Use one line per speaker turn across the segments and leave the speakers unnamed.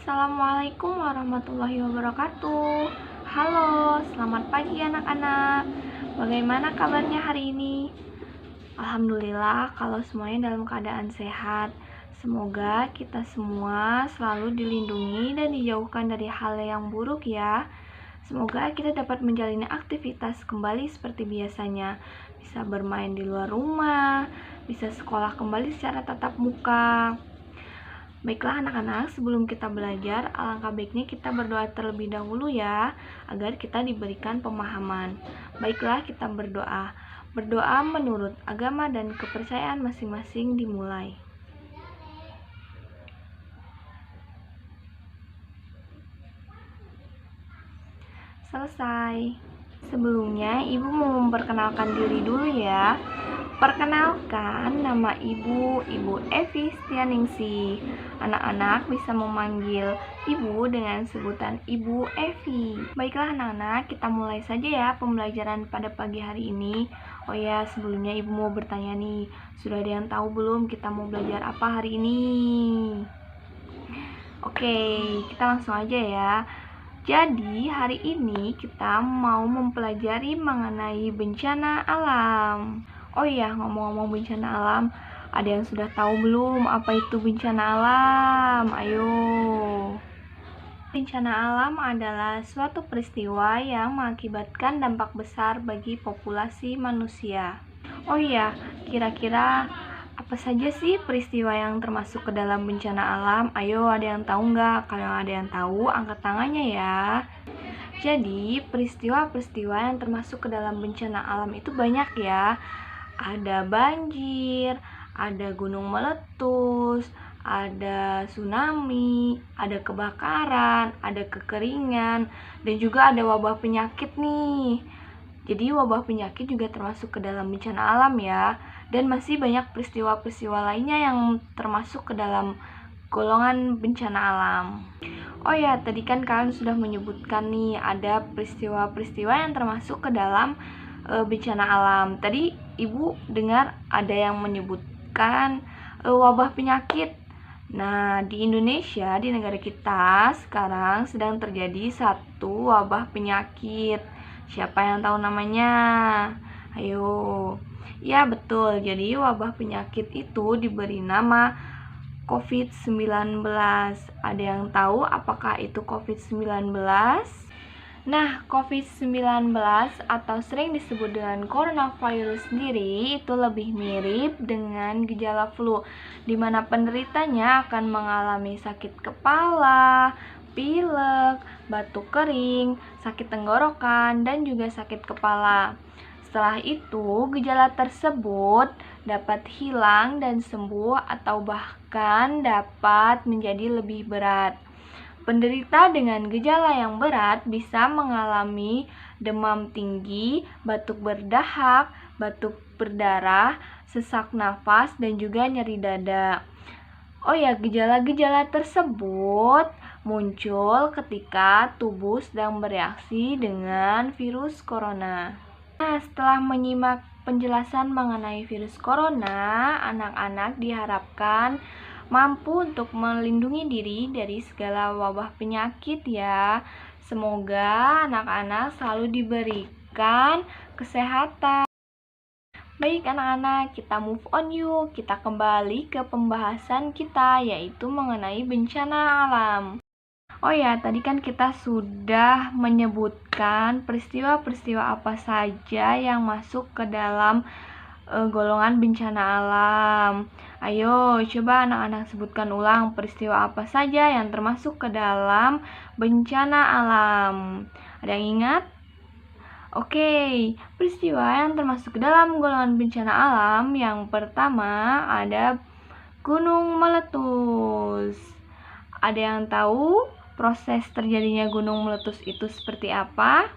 Assalamualaikum warahmatullahi wabarakatuh. Halo, selamat pagi anak-anak. Bagaimana kabarnya hari ini? Alhamdulillah kalau semuanya dalam keadaan sehat. Semoga kita semua selalu dilindungi dan dijauhkan dari hal yang buruk ya. Semoga kita dapat menjalani aktivitas kembali seperti biasanya. Bisa bermain di luar rumah, bisa sekolah kembali secara tatap muka. Baiklah anak-anak, sebelum kita belajar, alangkah baiknya kita berdoa terlebih dahulu ya, agar kita diberikan pemahaman. Baiklah kita berdoa. Berdoa menurut agama dan kepercayaan masing-masing dimulai. Selesai. Sebelumnya, Ibu mau memperkenalkan diri dulu ya. Perkenalkan, nama Ibu Evi Setianingsih. Anak-anak bisa memanggil Ibu dengan sebutan Ibu Evi. Baiklah anak-anak, kita mulai saja ya pembelajaran pada pagi hari ini. Oh ya, sebelumnya Ibu mau bertanya nih, sudah ada yang tahu belum kita mau belajar apa hari ini? Oke, kita langsung aja ya. Jadi hari ini kita mau mempelajari mengenai bencana alam. Oh iya, ngomong-ngomong bencana alam, ada yang sudah tahu belum apa itu bencana alam? Ayo. Bencana alam adalah suatu peristiwa yang mengakibatkan dampak besar bagi populasi manusia. Oh iya, kira-kira apa saja sih peristiwa yang termasuk ke dalam bencana alam? Ayo, ada yang tahu nggak? Kalau ada yang tahu, angkat tangannya ya. Jadi, peristiwa-peristiwa yang termasuk ke dalam bencana alam itu banyak ya. Ada banjir, ada gunung meletus, ada tsunami, ada kebakaran, ada kekeringan, dan juga ada wabah penyakit nih. Jadi wabah penyakit juga termasuk ke dalam bencana alam ya. Dan masih banyak peristiwa-peristiwa lainnya yang termasuk ke dalam golongan bencana alam. Oh ya, tadi kan kalian sudah menyebutkan nih ada peristiwa-peristiwa yang termasuk ke dalam bencana alam. Tadi Ibu dengar ada yang menyebutkan wabah penyakit. Nah, di Indonesia, di negara kita sekarang sedang terjadi satu wabah penyakit. Siapa yang tahu namanya? Ayo. Ya, betul. Jadi wabah penyakit itu diberi nama COVID-19. Ada yang tahu apakah itu COVID-19? Nah, COVID-19 atau sering disebut dengan coronavirus sendiri itu lebih mirip dengan gejala flu, di mana penderitanya akan mengalami sakit kepala, pilek, batuk kering, sakit tenggorokan, dan juga sakit kepala. Setelah itu, gejala tersebut dapat hilang dan sembuh atau bahkan dapat menjadi lebih berat. Penderita dengan gejala yang berat bisa mengalami demam tinggi, batuk berdahak, batuk berdarah, sesak nafas, dan juga nyeri dada. Oh ya, gejala-gejala tersebut muncul ketika tubuh sedang bereaksi dengan virus corona. Nah, setelah menyimak penjelasan mengenai virus corona, anak-anak diharapkan mampu untuk melindungi diri dari segala wabah penyakit ya. Semoga anak-anak selalu diberikan kesehatan. Baik anak-anak, kita move on yuk. Kita kembali ke pembahasan kita, yaitu mengenai bencana alam. Oh ya, tadi kan kita sudah menyebutkan peristiwa-peristiwa apa saja yang masuk ke dalam golongan bencana alam. Ayo, coba anak-anak sebutkan ulang peristiwa apa saja yang termasuk ke dalam bencana alam. Ada yang ingat? Oke, peristiwa yang termasuk ke dalam golongan bencana alam yang pertama ada gunung meletus. Ada yang tahu proses terjadinya gunung meletus itu seperti apa?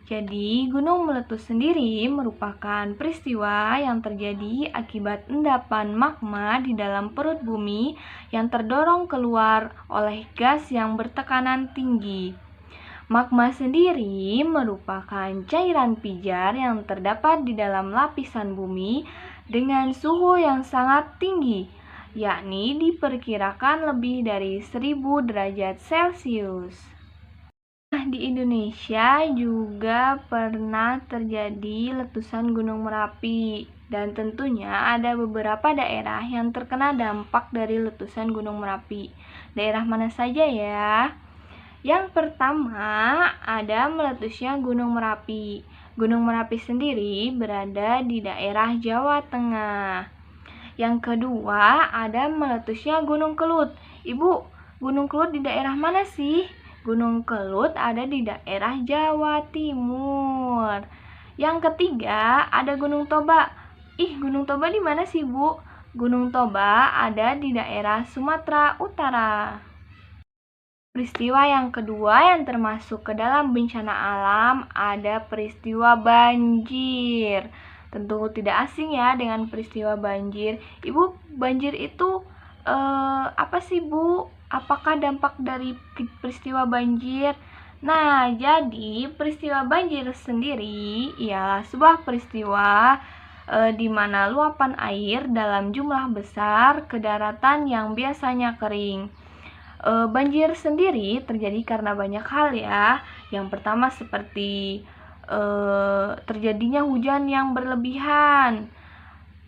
Jadi, gunung meletus sendiri merupakan peristiwa yang terjadi akibat endapan magma di dalam perut bumi yang terdorong keluar oleh gas yang bertekanan tinggi. Magma sendiri merupakan cairan pijar yang terdapat di dalam lapisan bumi dengan suhu yang sangat tinggi. yakni diperkirakan lebih dari 1000 derajat Celcius. Nah, di Indonesia juga pernah terjadi letusan Gunung Merapi, dan tentunya ada beberapa daerah yang terkena dampak dari letusan Gunung Merapi. Daerah mana saja ya? Yang pertama, ada meletusnya Gunung Merapi. Gunung Merapi sendiri berada di daerah Jawa Tengah. Yang kedua, ada meletusnya Gunung Kelut. Ibu, Gunung Kelut di daerah mana sih? Gunung Kelut ada di daerah Jawa Timur. Yang ketiga, ada Gunung Toba. Gunung Toba di mana sih, Bu? Gunung Toba ada di daerah Sumatera Utara. Peristiwa yang kedua yang termasuk ke dalam bencana alam ada peristiwa banjir. Tentu tidak asing ya dengan peristiwa banjir. Ibu, banjir itu apa sih, Bu? Apakah dampak dari peristiwa banjir? Nah, jadi peristiwa banjir sendiri ialah sebuah peristiwa di mana luapan air dalam jumlah besar ke daratan yang biasanya kering. Banjir sendiri terjadi karena banyak hal ya. Yang pertama seperti terjadinya hujan yang berlebihan.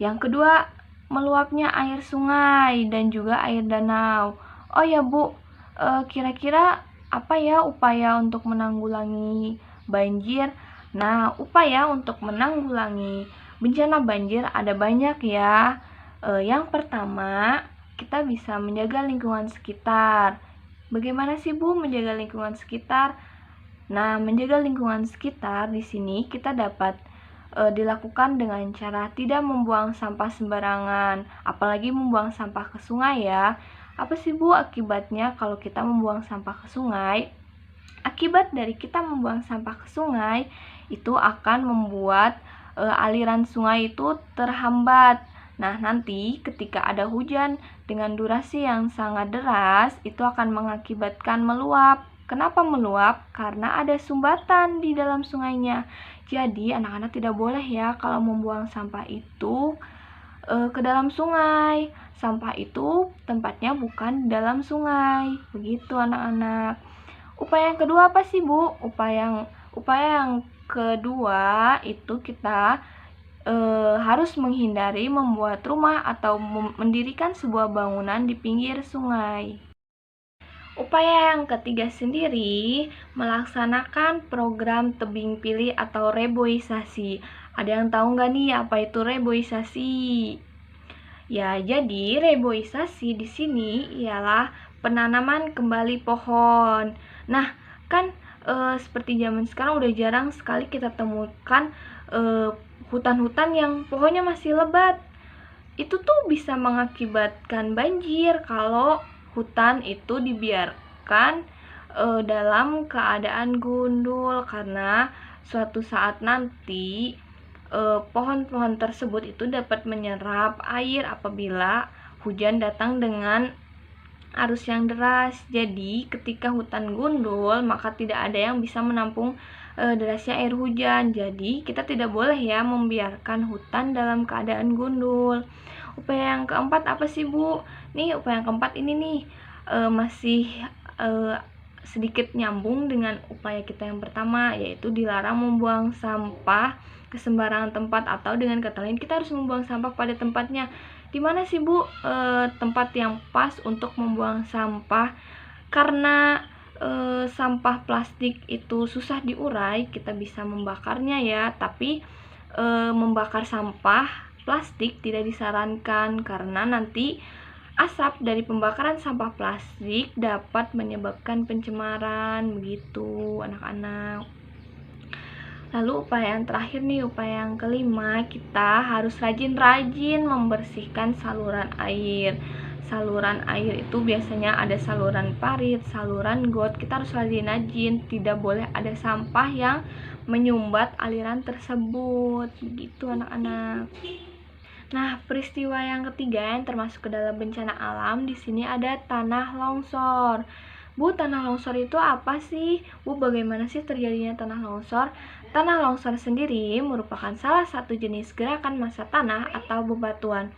Yang kedua, meluapnya air sungai dan juga air danau. Oh ya Bu, kira-kira apa ya upaya untuk menanggulangi banjir? Nah, upaya untuk menanggulangi bencana banjir ada banyak ya. Yang pertama, kita bisa menjaga lingkungan sekitar. Bagaimana sih Bu menjaga lingkungan sekitar? Nah, menjaga lingkungan sekitar di sini kita dapat dilakukan dengan cara tidak membuang sampah sembarangan, apalagi membuang sampah ke sungai ya. Apa sih Bu akibatnya kalau kita membuang sampah ke sungai? Akibat dari kita membuang sampah ke sungai itu akan membuat aliran sungai itu terhambat. Nah, nanti ketika ada hujan dengan durasi yang sangat deras, itu akan mengakibatkan meluap. Kenapa meluap? Karena ada sumbatan di dalam sungainya. Jadi, anak-anak tidak boleh ya kalau membuang sampah itu ke dalam sungai. Sampah itu tempatnya bukan di dalam sungai. Begitu anak-anak. Upaya yang kedua apa sih, Bu? Upaya yang kedua itu kita harus menghindari membuat rumah atau mendirikan sebuah bangunan di pinggir sungai. Upaya yang ketiga sendiri melaksanakan program tebing pilih atau reboisasi. Ada yang tahu nggak nih apa itu reboisasi? Ya, jadi reboisasi di sini ialah penanaman kembali pohon. Nah, kan seperti zaman sekarang udah jarang sekali kita temukan hutan-hutan yang pohonnya masih lebat. Itu tuh bisa mengakibatkan banjir kalau hutan itu dibiarkan dalam keadaan gundul, karena suatu saat nanti pohon-pohon tersebut itu dapat menyerap air apabila hujan datang dengan arus yang deras. Jadi ketika hutan gundul maka tidak ada yang bisa menampung derasnya air hujan. Jadi kita tidak boleh ya membiarkan hutan dalam keadaan gundul. Upaya yang keempat apa sih Bu? Nih upaya yang keempat ini nih masih sedikit nyambung dengan upaya kita yang pertama, yaitu dilarang membuang sampah ke sembarangan tempat, atau dengan kata lain kita harus membuang sampah pada tempatnya. Di mana sih Bu tempat yang pas untuk membuang sampah? Karena sampah plastik itu susah diurai, kita bisa membakarnya ya, tapi membakar sampah plastik tidak disarankan karena nanti asap dari pembakaran sampah plastik dapat menyebabkan pencemaran. Begitu anak-anak. Lalu upaya yang terakhir nih, upaya yang kelima, kita harus rajin-rajin membersihkan saluran air. Saluran air itu biasanya ada saluran parit, saluran got. Kita harus rajin-rajin, tidak boleh ada sampah yang menyumbat aliran tersebut. Begitu anak-anak. Nah, peristiwa yang ketiga yang termasuk ke dalam bencana alam di sini ada tanah longsor. Bu, tanah longsor itu apa sih? Bu, bagaimana sih terjadinya tanah longsor? Tanah longsor sendiri merupakan salah satu jenis gerakan massa tanah atau bebatuan.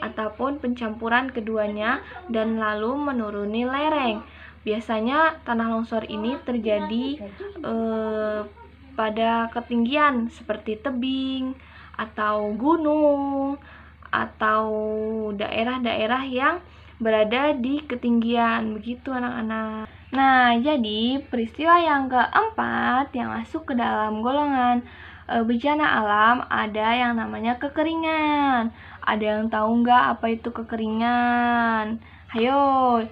ataupun pencampuran keduanya dan lalu menuruni lereng. Biasanya tanah longsor ini terjadi pada ketinggian seperti tebing atau gunung atau daerah-daerah yang berada di ketinggian. Begitu anak-anak. Nah, jadi peristiwa yang keempat yang masuk ke dalam golongan bencana alam ada yang namanya kekeringan. Ada yang tahu nggak apa itu kekeringan? Hayo,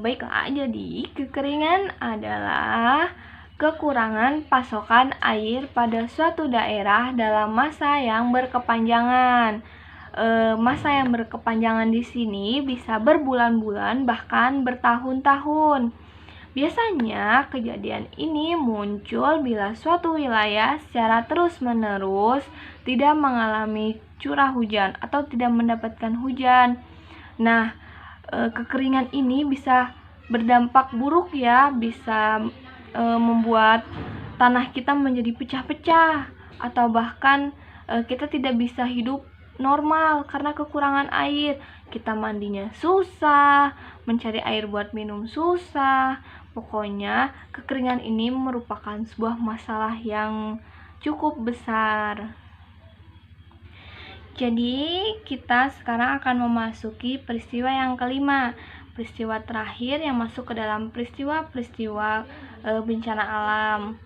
baiklah, jadi kekeringan adalah kekurangan pasokan air pada suatu daerah dalam masa yang berkepanjangan. Masa yang berkepanjangan di sini bisa berbulan-bulan bahkan bertahun-tahun. Biasanya kejadian ini muncul bila suatu wilayah secara terus-menerus tidak mengalami curah hujan atau tidak mendapatkan hujan. Nah, kekeringan ini bisa berdampak buruk ya, bisa membuat tanah kita menjadi pecah-pecah atau bahkan kita tidak bisa hidup normal karena kekurangan air. Kita mandinya susah, mencari air buat minum susah. Pokoknya kekeringan ini merupakan sebuah masalah yang cukup besar. Jadi kita sekarang akan memasuki peristiwa yang kelima, peristiwa terakhir yang masuk ke dalam peristiwa-peristiwa bencana alam.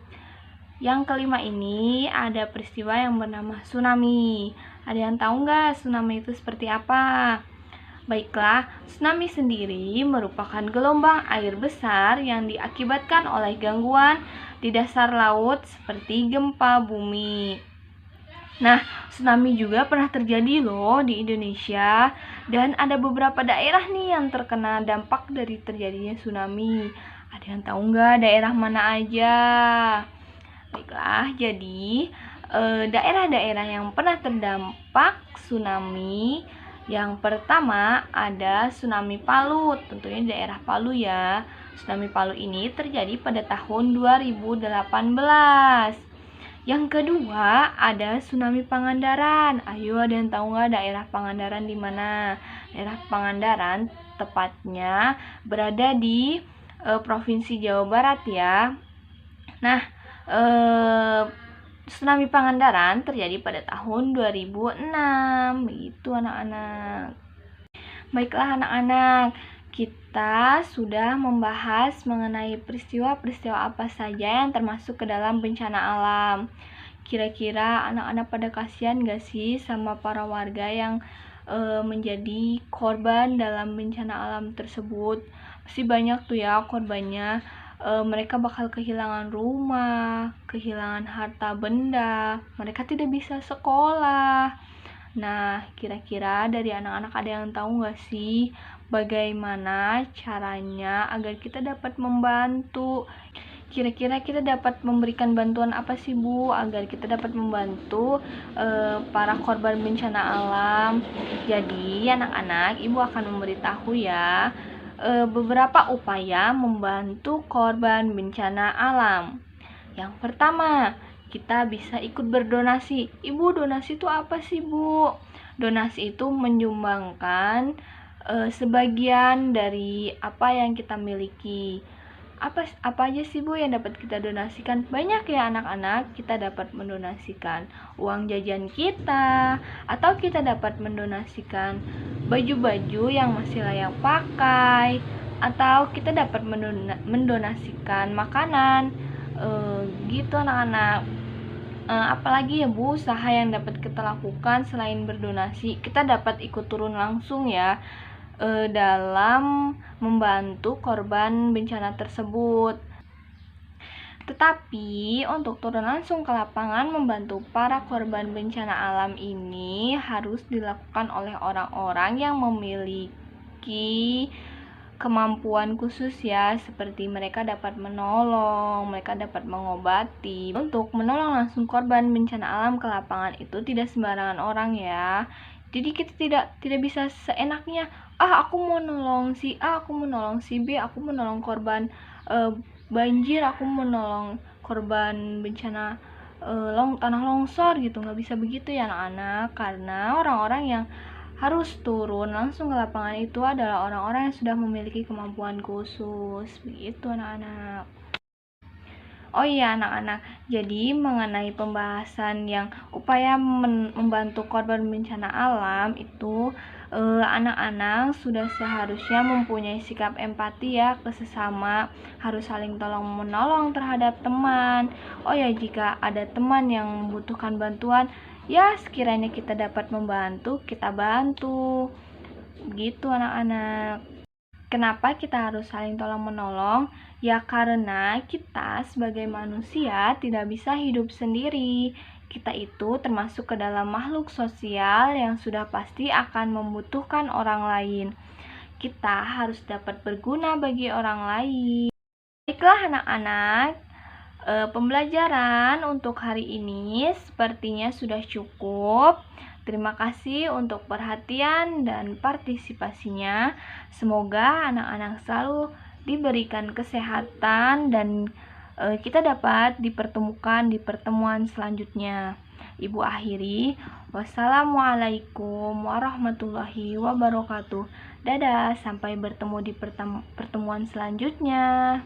Yang kelima ini ada peristiwa yang bernama tsunami. Ada yang tahu nggak tsunami itu seperti apa? Baiklah, tsunami sendiri merupakan gelombang air besar yang diakibatkan oleh gangguan di dasar laut seperti gempa bumi. Nah, tsunami juga pernah terjadi loh di Indonesia dan ada beberapa daerah nih yang terkena dampak dari terjadinya tsunami. Ada yang tahu nggak daerah mana aja? Baiklah, jadi daerah-daerah yang pernah terdampak tsunami, yang pertama ada tsunami Palu, tentunya daerah Palu ya. Tsunami Palu ini terjadi pada tahun 2018. Yang kedua ada tsunami Pangandaran. Ayo, ada yang tahu nggak daerah Pangandaran di mana? Daerah Pangandaran tepatnya berada di Provinsi Jawa Barat ya. Nah, tsunami Pangandaran terjadi pada tahun 2006. Begitu anak-anak. Baiklah anak-anak, kita sudah membahas mengenai peristiwa-peristiwa apa saja yang termasuk ke dalam bencana alam. Kira-kira anak-anak pada kasihan gak sih sama para warga yang menjadi korban dalam bencana alam tersebut? Pasti banyak tuh ya korbannya. Mereka bakal kehilangan rumah, kehilangan harta benda, mereka tidak bisa sekolah. Nah, kira-kira dari anak-anak ada yang tahu nggak sih bagaimana caranya agar kita dapat membantu? Kira-kira kita dapat memberikan bantuan apa sih Bu agar kita dapat membantu para korban bencana alam? Jadi anak-anak, Ibu akan memberitahu ya beberapa upaya membantu korban bencana alam. Yang pertama, kita bisa ikut berdonasi. Ibu, donasi itu apa sih, Bu? Donasi itu menyumbangkan sebagian dari apa yang kita miliki. Apa aja sih, Bu, yang dapat kita donasikan? Banyak ya anak-anak, kita dapat mendonasikan uang jajan kita, atau kita dapat mendonasikan baju-baju yang masih layak pakai, atau kita dapat mendonasikan makanan. Gitu anak-anak. Apalagi ya Bu, usaha yang dapat kita lakukan selain berdonasi, kita dapat ikut turun langsung ya dalam membantu korban bencana tersebut. Tetapi untuk turun langsung ke lapangan membantu para korban bencana alam ini harus dilakukan oleh orang-orang yang memiliki kemampuan khusus ya, seperti mereka dapat menolong, mereka dapat mengobati. Untuk menolong langsung korban bencana alam ke lapangan itu tidak sembarangan orang ya. Jadi kita tidak bisa seenaknya, aku mau nolong si A, aku mau nolong si B, aku mau nolong korban banjir, aku mau nolong korban bencana tanah longsor gitu. Nggak bisa begitu ya anak-anak, karena orang-orang yang harus turun langsung ke lapangan itu adalah orang-orang yang sudah memiliki kemampuan khusus. Begitu anak-anak. Oh iya anak-anak, jadi mengenai pembahasan yang upaya membantu korban bencana alam itu, anak-anak sudah seharusnya mempunyai sikap empati ya ke sesama, harus saling tolong menolong terhadap teman. Oh ya, jika ada teman yang membutuhkan bantuan, ya sekiranya kita dapat membantu, kita bantu. Begitu anak-anak. Kenapa kita harus saling tolong-menolong? Ya karena kita sebagai manusia tidak bisa hidup sendiri. Kita itu termasuk ke dalam makhluk sosial yang sudah pasti akan membutuhkan orang lain. Kita harus dapat berguna bagi orang lain. Baiklah anak-anak, pembelajaran untuk hari ini sepertinya sudah cukup. Terima kasih untuk perhatian dan partisipasinya. Semoga anak-anak selalu diberikan kesehatan dan kita dapat dipertemukan di pertemuan selanjutnya. Ibu akhiri, wassalamualaikum warahmatullahi wabarakatuh. Dadah, sampai bertemu di pertemuan selanjutnya.